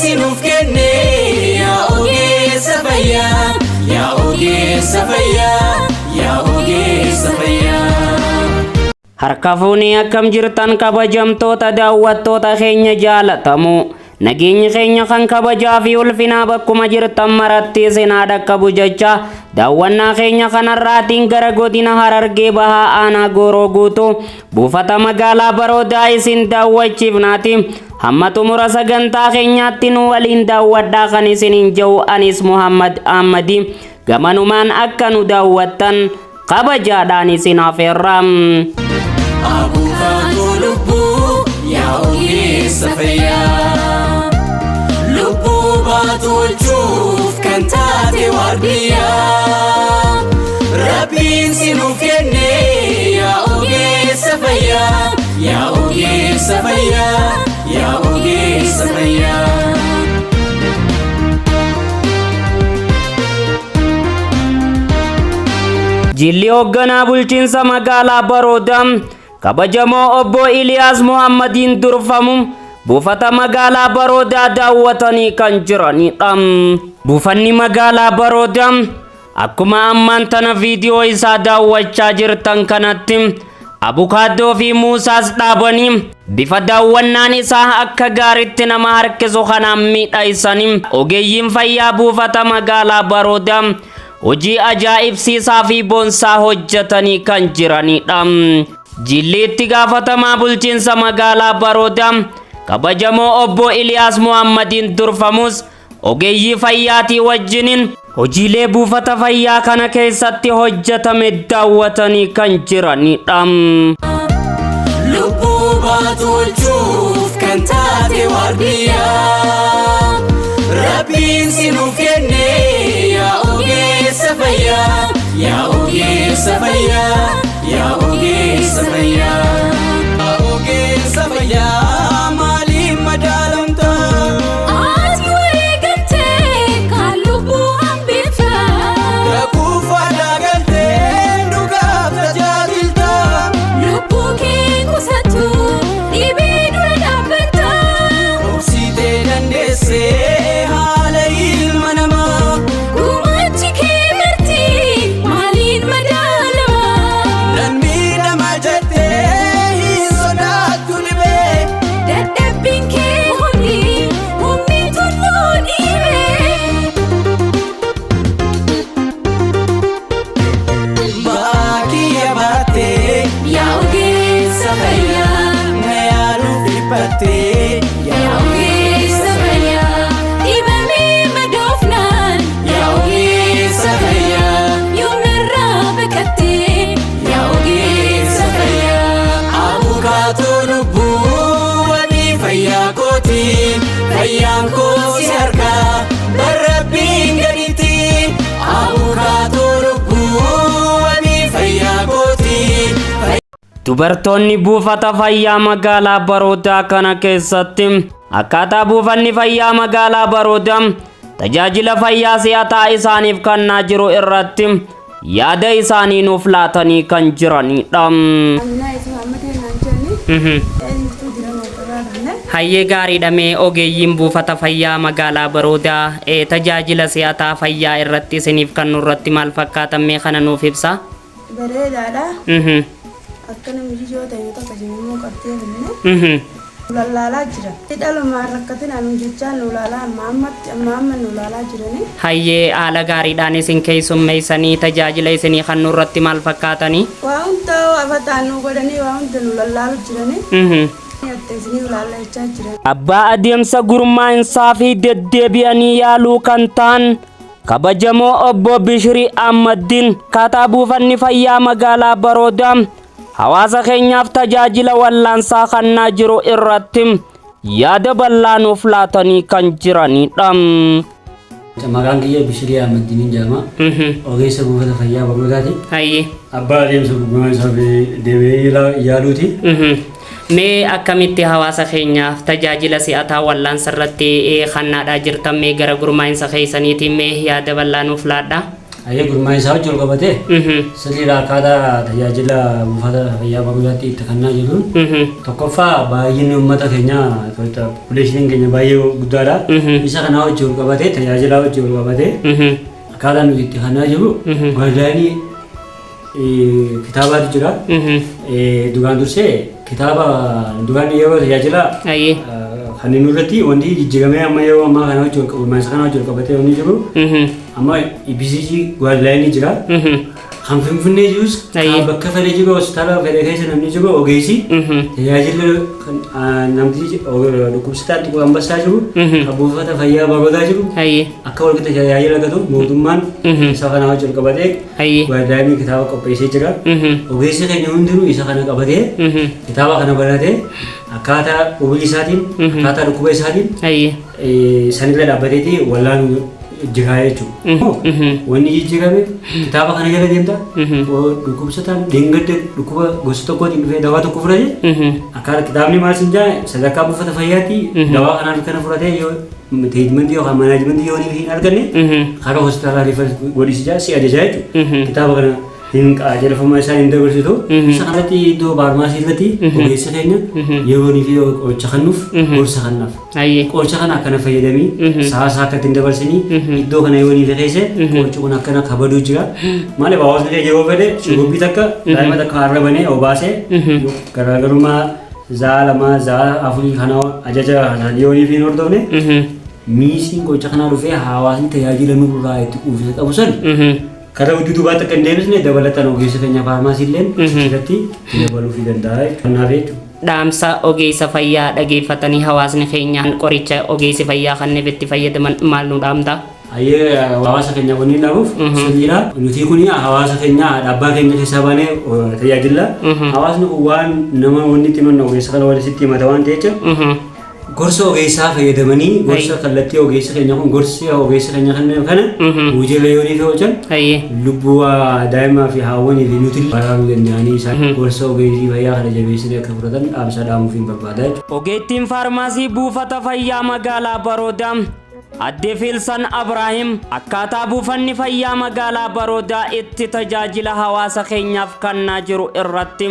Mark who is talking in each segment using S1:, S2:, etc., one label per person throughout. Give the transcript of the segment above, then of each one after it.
S1: sinuuf kenne yaa ogeessa fayyaa yaa ogeessa fayyaa yaa ogeessa fayyaa.
S2: Harka fuunee akkam jirtan kabajamtoota daawwattoota keenya jaalatamoo nageenya keenya kan kabajaa fi ulfinaa bakkuma jirtan maratti isin dhaqqabu jecha daawwannaa keenya kanarraatiin gara godina Harargee Bahaa aanaa Gooroo Guutuu buufata magaalaa Baroodaa isin daawwachiifnaati. Hamma xumura sagantaa keenyaatti nu waliin daawwadhaa kan isiniin jedhu anis Muhammad Ahmadi. Gamanumaan akka nu daawwattan kabajaadhaan isin affeerra.
S1: Abukaatoo lubbuu yaa ogeessa fayyaa lubbuu baatolchuuf kan taate waardiyaa Rabbiin sinuuf kenne yaa ogeessa fayyaa yaa ogeessa fayyaa yaa ogeessa fayyaa.
S2: Jilli hoogganaa bulchiinsa magaalaa Baroodaa kabajamoo obbo Iliyaas Muhammadiin durfamu buufata magaalaa Baroodaa daawwatanii kan jiranidha. Buufanni magaalaa Baroodaa akkuma ammaan tana viidiyoo isaa daawwachaa jirtan kanatti abukaadoo fi muusaas dhaabanii bifa daawwannaan isaa akka gaariitti nama harkisu kanaan miidhaysanii ogeeyyiin fayyaa buufata magaalaa Baroodaa hojii ajaa'ibsiisaa fi boonsaa hojjetanii kan jiranidha. Jilli itti gaafatamaa bulchiinsa magaalaa Baroodaa kabajamoo obbo Iliyaas Muhammadiin durfamus ogeeyyii fayyaatii wajjiniin hojiilee buufata fayyaa kana keessatti hojjetame daawwatanii kan jiranidha.
S1: Lubbuu baatolchuuf kan taate waardiyaa Rabbiin sinuuf kenne yaa ogeessa fayyaa yaa ogeessa fayyaa yaa ogeessa fayyaa. Yaa ogeessa fayyaa maaliin madaalamta?
S3: Ati wareegamtee kan lubbuu hambifta.
S1: Rakkoo faadaa galtee dhugaaf tajaajilta.
S3: Lubbuu kee qusattu dhibee dura dhaabbatta.
S1: Obsitee dandeessee haala ilma namaa.
S3: Gumaachi kee marti maaliin madaalama?
S1: Nan miidhama jettee hin sodaattu dhibee.
S3: Dadhabbiin kee humni tulluu dhiibee.
S1: Baakiyya baattee
S3: Yaa ogeessa fayyaa.
S1: na yaaluuf dhiphattee
S3: Yaa ogeessa fayyaa. Dhibamee madoofnaan.
S1: yaa ogeessa fayyaa.
S3: Yoomnarraa baqattee. Yaa ogeessa fayyaa.
S1: Abukaatoo lubbuu wabii fayyaa kooti fayyaan koo si harkaa barrabbiin gaditti. Abukaatoo lubbuu wabii fayyaa kooti.
S2: Dubartoonni buufata fayyaa magaalaa Baroodaa kana keessatti akkaataa buufanni fayyaa magaalaa Baroodaa tajaajila fayyaa si'ataa isaaniif kennaa jiru irratti yaada isaanii nuuf laatanii kan jiranidha. Hayyee gaariidha mee ogeeyyiin buufata fayyaa magaalaa Baroodaa tajaajila si'ataa fayyaa irratti isiniif kennu irratti maal fakkaatan mee kana nuuf ibsa?
S4: Bareedaadha. Akka namichi yoo ta'e tokko immoo qabxee finne ulaalaa jira. Dhalumaan rakkatina nu jechaan ulaalaa amma nu ulaalaa jirani.
S2: Hayyee haala gaariidhaan isin keessummeessanii tajaajila isinii kennu irratti maal fakkaatanii?
S4: Waa hunda afataan nu godhanii waa hunda nu lallaalu jirani. Isinii ulaalachaa jiran.
S2: Abbaa adeemsa gurmaa'insaa fi deddeebi'anii yaaluu kan ta'an kabajamoo obbo Bishirii Ahmadiin akkaataa buufanni fayyaa magaalaa Baroodaa hawaasa keenyaaf tajaajila wallaansaa kennaa jiru irratti yaada bal'aa nuuf laatanii kan jiranidha.
S5: Maqaan kiyya Bishirii Ahmadiin jedhama. Ogeessa buufata fayyaa Baroodaati.
S2: Hayyee.
S5: Abbaa adeemsa gurmaa'insaa fi deebi'ee yaaluuti.
S2: Mee akkamitti hawaasa keenyaaf tajaajila si'ataa wallaansa irratti kennaadhaa jirtan mee gara gurmaa'insa keessaniitiin mee yaada bal'aa nuuf laadhaa?
S5: Ayyee gurmaa isaa wajjin wal qabatee sirriidha akkaataa tajaajila buufata fayyaa Barodaatti itti kennaa jiruun tokkoffaa baay'inni uummata keenyaa populeshiniin keenya baay'ee guddaadha. Isa kanaa wajjin wal qabatee tajaajilaa wajjin wal qabatee akkaataa nuti itti kennaa jiru gaazexaanii kitaabatu jira. Dugaan dursee kitaaba dugaan yeroo tajaajila kan inni irratti wanti jijjiiramee amma yeroo ammaa kana wajjin wal qabatee wanni jiru amma IBCG gaazexaanii jira. Kan Finfinnee jirus bakka fedhe jiru hospitaala fedhe keessa namni jiru ogeessi tajaajila namtichi dhukkubsataan xiqqoo ambassaa jiru kan buufata fayyaa Barodaa jiru akka walqixa tajaajila argatu mootummaan isa kana wajjin wal qabatee gaazexaanii kitaaba qopheessee jira. Ogeessi keenya hundinuu isa kana qabatee kitaaba kana baratee akkaataa umrii isaatiin akkaataa dhukkuba isaatiin sanirra dhaabbateeti wallaanuu jira jechuudha. Wanni jijjiirame kitaaba kana jala deemta dhukkubsataan dheengadde dhukkuba gosa tokkootiin dhufee dawaa tokko fudhate akkaataa kitaabni maal siin jaa sadarkaa buufata fayyaatti dawaa kanaan kana fudhatee yoo treatmentii yookaan manaajimentii yoo hin arganne karaa hospitaalaa rifa godhisi jaa si ajajaa jechuudha. Kitaaba kana hin qajeelfama isaa hin dabarsitu isa kanatti iddoo faarmaasii irratti ogeessa keenya yeroonii fi qoricha kennuuf gorsa kennaaf. Qoricha kana akkana fayyadamii sa'aasaa akka ittiin dabarsinii iddoo kana yeroonii fi keessa qorichi kun akkana kabaduu jira. Maaliif hawaasni keenya yeroo fedhe shurrubbii takka daa'ima takka harra banee obaasee garaagarummaa za'a lama za'a afurii kana ajaja yeroonii fi hin hordofne miisiin qoricha kanaa dhufee hawaasni tajaajila nurraa itti quufisa qabu san karaa hojii duubaatti akka hin deebisne dabalataan ogeessa keenya faarmaasii illee irratti dabaluu fi danda'a kanaaf jechuudha.
S2: Dhaamsa ogeessa fayyaa dhageeffatanii hawaasni keenya qoricha ogeessi fayyaa kanneen itti fayyadaman maal nu dhaamta?
S5: Ayyee hawaasa keenya wanni dhaabuuf sirriidha. Nuti kun hawaasa keenya dhaabbaa keenya keessaa baanee tajaajila. Hawaasni waan nama wanni itti himanna ogeessa kana walitti himata waan ta'eef gorsa ogeessaa fayyadamanii gorsa kallattii ogeessa keenya kun gorsi ogeessa keenya kana hojiilee yoonii fi hojjan lubbuu daa'imaa fi haawwanii fi nuti baraaruu danda'anii isaan gorsa ogeessii fayyaa kana jabeessanii akka fudhatan dhaamsa dhaamuuf hin barbaada.
S2: Ogeettiin faarmaasii buufata fayyaa magaalaa Barodaa Adde Filsan Abraahim akkaataa buufanni fayyaa magaalaa Barodaa itti tajaajila hawaasa keenyaaf kennaa jiru irratti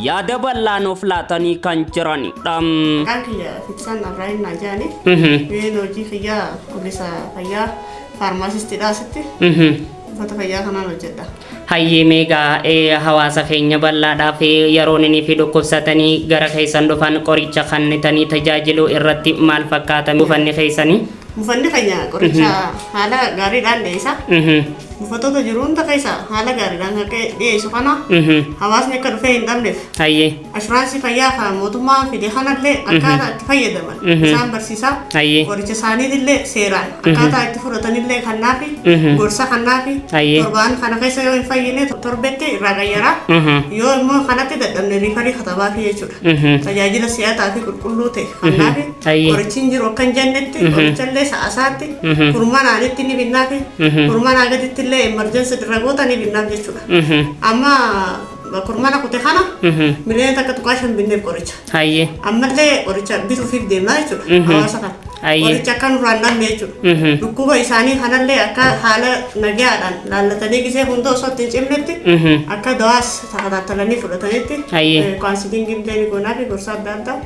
S2: yaada bal'aa nuuf laatanii kan jiranidha.
S6: Kan kiyya Filsan Abraahim Najaani hojii fayyaa ogeessa fayyaa faarmaasistiidha asitti buufata fayyaa kanaan hojjedha.
S2: Hayyee meegaa hawaasa keenya bal'aadhaaf yeroon inni fi dhukkubsatanii gara keessan dhufan qoricha kennitanii tajaajiluu irratti maal fakkaata buufanni keessanii?
S6: Buufanni keenya qoricha haala gaariidhaan dhiyeessa. Buufatoota jiru hunda keessa haala gaariidhaan akka dhiyeessu kana hawaasni akka dhufee hin dhabneef ashuraansii fayyaa kan mootummaan fide kanallee akkaataa itti fayyadaman isaan barsiisa. Qoricha isaaniitillee seeraan akkaataa itti fudhatanillee kannaafi gorsa kannaafi torbaan kana keessa yoo hin fayyine torbetti irraa gayyaraa yoo immoo kanatti dadhabne riifarii katabaafi jechuudha. Tajaajila si'ataa fi qulqulluu ta'e kannaafi qorichiin jiru akka hin jennetti qorichallee sa'aasaatti kurmanaanitti ni binnaafi kurmanaa gaditti emergency dragoota ni binnaaf jechuudha. Amma kurmana kute kana miliyoona takka tuqaa shan binneef qoricha. Ammallee qoricha bituufiif deemnaa jechuudha hawaasa kana. Qoricha akka nurraan dhabne jechuudha. Dhukkuba isaanii kanallee akka haala nagaadhaan laallatanii gisee hunda osoo ittiin cimnetti akka dawaas tajaajilanii fudhatanitti kaawunsiliingiin illee ni goonaa fi gorsa adda addaa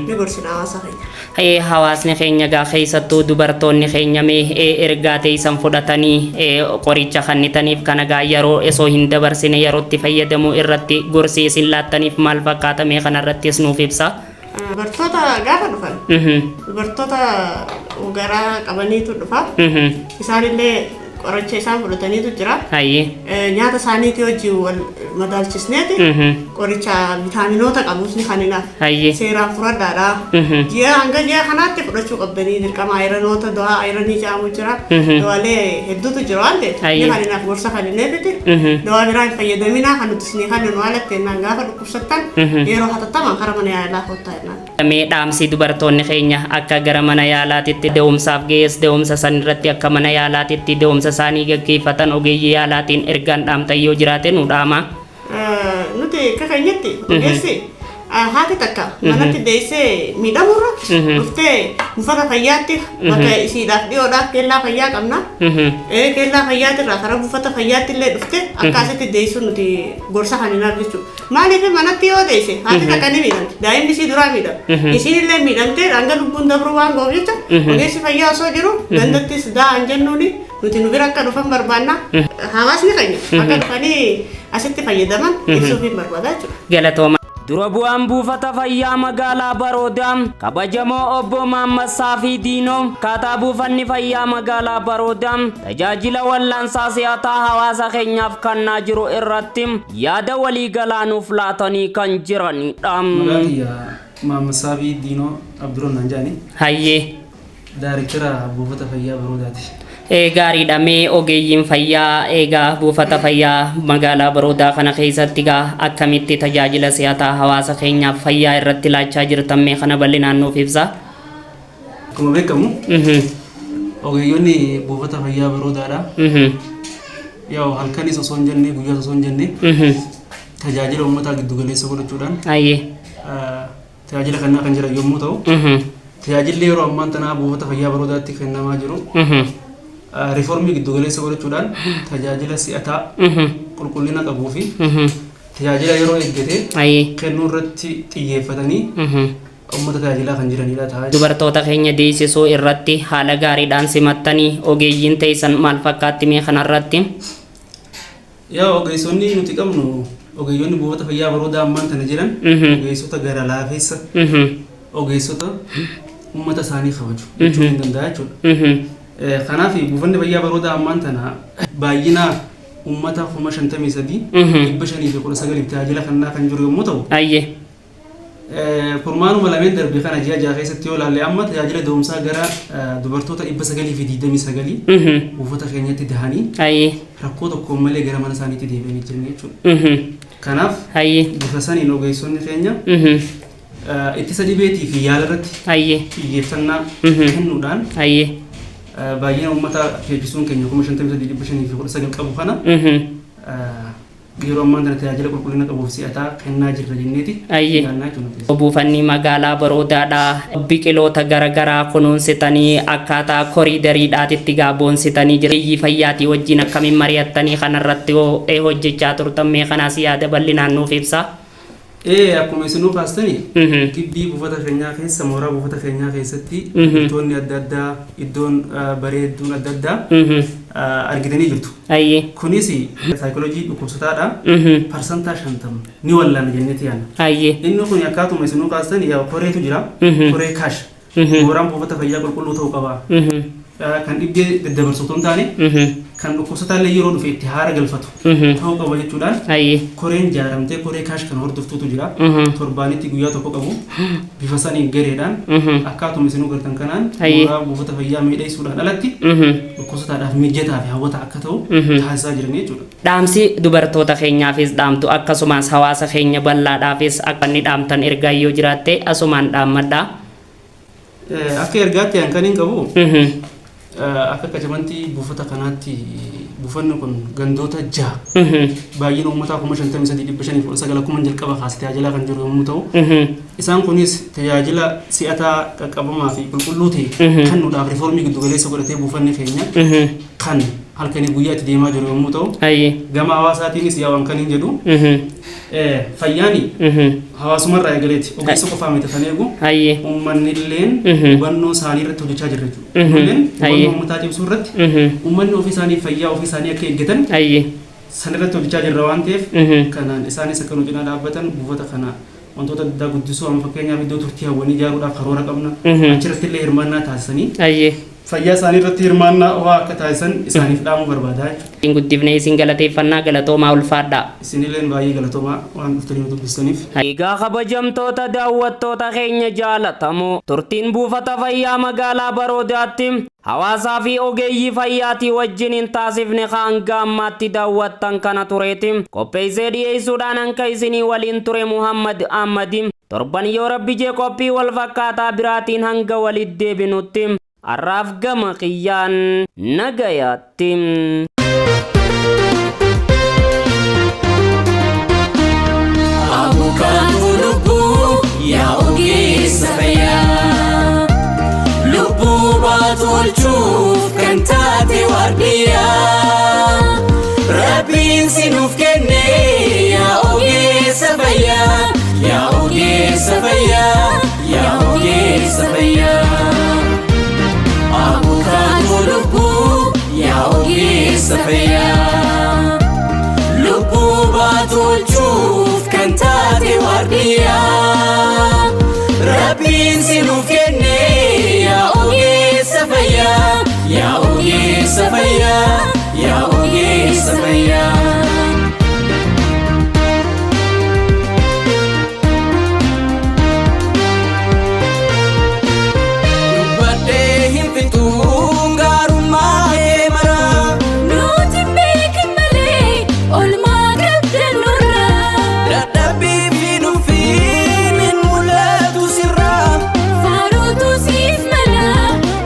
S6: ni gorsina hawaasa keenya.
S2: Hawaasni keenya gaa keessattuu dubartoonni keenya mee ergaa teessan fudhatanii qoricha kennitaniif kana gaa yeroo osoo hin dabarsine yerootti fayyadamuu irratti gorsi isin laattaniif maal fakkaata mee kanarrattis nuuf ibsa.
S6: Dubartoota gaafa dhufan dubartoota garaa qabaniitu dhufa isaanillee qoricha isaan fudhataniitu jira. Nyaata isaaniitii wajjin wal madaalchisneeti qoricha vitaaminoota qabus ni kenninaaf. Seeraan fudhadhaadha. Hanga ji'a kanaatti fudhachuu qabdanii dirqama ayiranoota dawaa ayiranii jedhamu jira. Dawaalee hedduutu jira waan ta'eef ni kenninaaf gorsa kennineefiti. Dawaa biraa hin fayyadaminaa kan nuti isinii kenninu haala itteenaan gaafa dhukkubsattan yeroo hatattamaan karaa mana yaalaa kottaa jennaan.
S2: Mee dhaamsi dubartoonni keenya akka gara mana yaalaatitti de'umsaaf gees de'umsa san irratti akka mana yaalaatitti de'umsa isaanii gaggeeffatan ogeeyyii yaalaatiin ergaan dhaamtan yoo jiraate nu dhaama.
S6: Nuti akka keenyatti ogeessi haati takka manatti deessee miidhamurra dhuftee buufata fayyaatti bakka isiidhaaf dhiyoodhaaf kellaa fayyaa qabna. Kellaa fayyaatirraa karaa buufata fayyaatti illee dhufte akkasitti deessuun nuti gorsa kan hin argichuudha. Maaliif manatti yoo deesse haati takka ni miidhamti daa'imni isii duraa miidhama. Isiin illee miidhamtee hanga lubbuun dabruu waan ga'uuf jecha ogeessi fayyaa osoo jiru gandattis daa'an jennuuni nuti nu bira akka dhufan barbaanna. Hawaasni keenya akka dhufanii asitti fayyadaman ibsuuf hin barbaada jechuudha.
S2: Galatooma. Dura bu'aan buufata fayyaa magaalaa Baroodaa kabajamoo obbo Mahammad Saafii Diinoo kaataa buufanni fayyaa magaalaa Baroodaa tajaajila wal'aansaa si'ataa hawaasa keenyaaf kennaa jiru irratti yaada waliigalaa nuuf laatanii kan jiranidha.
S7: Mahammad Saafii Diinoo Abduroon Nanjaani.
S2: Hayyee.
S7: Daayirektara buufata fayyaa Baroodaati.
S2: Gaariidha mee ogeeyyiin fayyaa eegaa buufata fayyaa magaalaa Baroodaa kana keessatti akkamitti tajaajila si'ataa hawaasa keenyaaf fayyaa irratti laachaa jirtan mee kana bal'inaan nuuf ibsaa.
S7: Akkuma beekamu ogeeyyoonni buufata fayyaa Baroodaadha. Yoo halkanis osoo hin jenne guyyaas osoo hin jenne tajaajila uummataa giddu galeessa godhachuudhaan tajaajila kennaa kan jiran yommuu ta'u tajaajilli yeroo ammaan tanaa buufata fayyaa Baroodaatti kennamaa jiru. Riformii giddu galeessa godhachuudhaan tajaajila si'ataa qulqullina qabuu fi tajaajila yeroo eeggate kennuu irratti xiyyeeffatanii uummata tajaajilaa kan jiranidha.
S2: Dubartoota keenya deessisuu irratti haala gaariidhaan simattanii ogeeyyiin teessan maal fakkaatti mee kanarratti?
S7: Yaa ogeessonni nuti qabnu ogeeyyoonni buufata fayyaa Baroodaa ammaan tana jiran ogeessota gara laafeessa ogeessota uummata isaanii kabaju jechuun hin danda'a jechuudha. Kanaaf buufanni fayyaa Baroodaa ammaan tana baay'ina uummata 53,519 tajaajila kennaa kan jiru yommuu ta'u. Kurmaanuma lameen darbe kana ji'a jaha keessatti yoo ilaalle amma tajaajila da'umsaa gara dubartoota 929 buufata keenyatti dahanii rakkoo tokkoon malee gara mana isaaniitti deebi'anii jiran jechuudha. Kanaaf bifa saniin ogeessonni keenya ittisa dhibeetii fi yaala irratti xiyyeeffannaa kennuudhaan baay'ina uummata fe'isuun keenya 53,519 qabu kana yeroo ammaan tana tajaajila qulqullina qabuuf si'ataa kennaa jirra jenneeti.
S2: Buufanni magaalaa Baroodaadhaa biqiloota garaagaraa kunuunsitanii akkaataa koriidariidhaatitti boonsitanii jireenya fayyaatii wajjin akkamiin mari'attanii kanarratti hojjechaa turtan mee kanaas yaada bal'inaan nuuf ibsaa.
S7: Akkuma isinuu kaastanii gibbii buufata keenyaa keessa mooraa buufata keenyaa keessatti iddoonni adda addaa iddoon bareedduun adda addaa argitanii jirtu. Kunis saayikooloojii dhukkubsataadha. Parsantaa 50 ni wallaana jenneeti yaadna. Inni kun akkaatuma isinuu kaastanii koreetu jira. Koree kaash. Mooraan buufata fayyaa qulqulluu ta'uu qaba. Kan dhibee daddabarsitoon taane kan dhukkubsataa illee yeroo dhufe itti haara galfatu ta'uu qaba jechuudhaan koreen ijaaramtee koree kaash kan hordoftuutu jira. Torbaanitti guyyaa tokko qabu bifa saniin gareedhaan akkaatuma isinuu gartan kanaan mooraa buufata fayyaa miidhagsuudhaan alatti dhukkubsataadhaaf mijataa fi hawwataa akka ta'u taasisaa jiran jechuudha.
S2: Dhaamsi dubartoota keenyaafis dhaamtu akkasumas hawaasa keenya bal'aadhaafis akka inni dhaamtan ergaa yoo jiraatte asumaan dhaammadhaa.
S7: Akka ergaatti kan hin qabu akka qacamantii buufata kanaatti buufanni kun gandoota 6 baay'ina uummataa 53,519 akkuma jalqaba kaasee tajaajilaa kan jiru yommuu ta'u isaan kunis tajaajila si'ataa qaqqabamaa fi qulqulluu ta'e kennuudhaaf riformii giddu galeessa godhatee buufanni keenya kan halkanii guyyaa itti deemaa jiru yommuu ta'u gama hawaasaatiinis yaa waan kan hin jedhu fayyaani hawaasumarraa eegaleeti ogeessa qofaa miti kan eegu uummanni illeen hubannoo isaanii irratti hojjechaa jirra jechuudha. Hubannoo uummataa cimsuu irratti uummanni ofii isaanii fayyaa ofii isaanii akka eeggatan san irratti hojjechaa jirra waan ta'eef kanaan isaanis akka nu cinaa dhaabbatan buufata kana wantoota addaa guddisuu amma fakkeenyaaf iddoo turtii hawwanii ijaaruudhaaf karoora qabna achirratti illee hirmaannaa taasisanii fayyaa isaanii irratti hirmaannaa waa akka taasisan isaaniif dhaamuu barbaadaa jechuudha.
S2: Guddifnee isin galateeffannaa galatoomaa ulfaadhaa.
S7: Isinilleen baay'ee galatoomaa waan dhuftanii nu dubbistaniif.
S2: Egaa kabajamtoota daawwattoota keenya jaalatamoo turtiin buufata fayyaa magaalaa Baroodaatti hawaasaa fi ogeeyyii fayyaatii wajjin taasifne hanga ammaatti daawwattan kana tureeti. Qopheessee dhiyeessuudhaan hanka isinii waliin ture Muhammad Ahmadi. Torban yoo Rabbi jee qophii wal fakkaataa biraatiin hanga walitti deebinutti. Arraaf gama qiyyaan nagayaatti.
S1: Abukaatu lubbuu baatolchuuf kan taate waardiyaa Rabbiin sinuuf kenne yaa ogeessa fayyaa yaa ogeessa fayyaa yaa ogeessa fayyaa Abukaatoo lubbuu yaa ogeessa fayyaa Lubbuu baatolchuuf kan taate waardiyaa Rabbiin sinuuf kenne yaa ogeessa fayyaa yaa ogeessa fayyaa yaa ogeessa fayyaa Dubbadhee hin fixuun gaarummaa maraa
S3: Nuti beekin malee olmaa qabdan nurraa
S1: Dadhabbii fi nuufiin hin mul'atu sirraa
S3: Faaruutu siif mala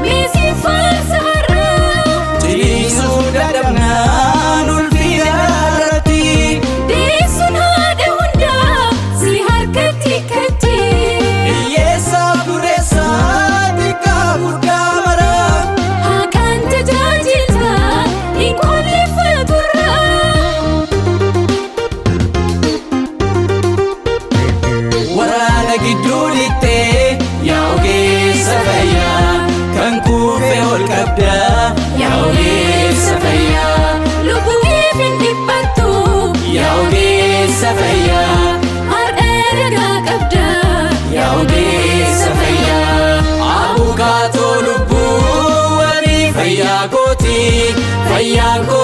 S3: meesiif faarsa har'aa
S1: Jiliisuu dadhabnaan ulfina irratti
S3: Deessuun haadha hundaa si harkatti katti
S1: Hiyyeessaaf dureessaa xiqqaa guddaa maraa
S3: Haqaan tajaajilta hin qolleeffaturraa
S1: Waraana gidduu lixxee yaa ogeessa fayyaa kan kuufe ol qabdaa yaa ogeessa fayyaa
S3: Lubbuun hin dhiphattu
S1: yaa ogeessa fayyaa
S3: har'a ragaa qabda
S1: yaa ogeessa fayyaa Abukaatoo lubbuu wani fayyaa kooti fayyaan koo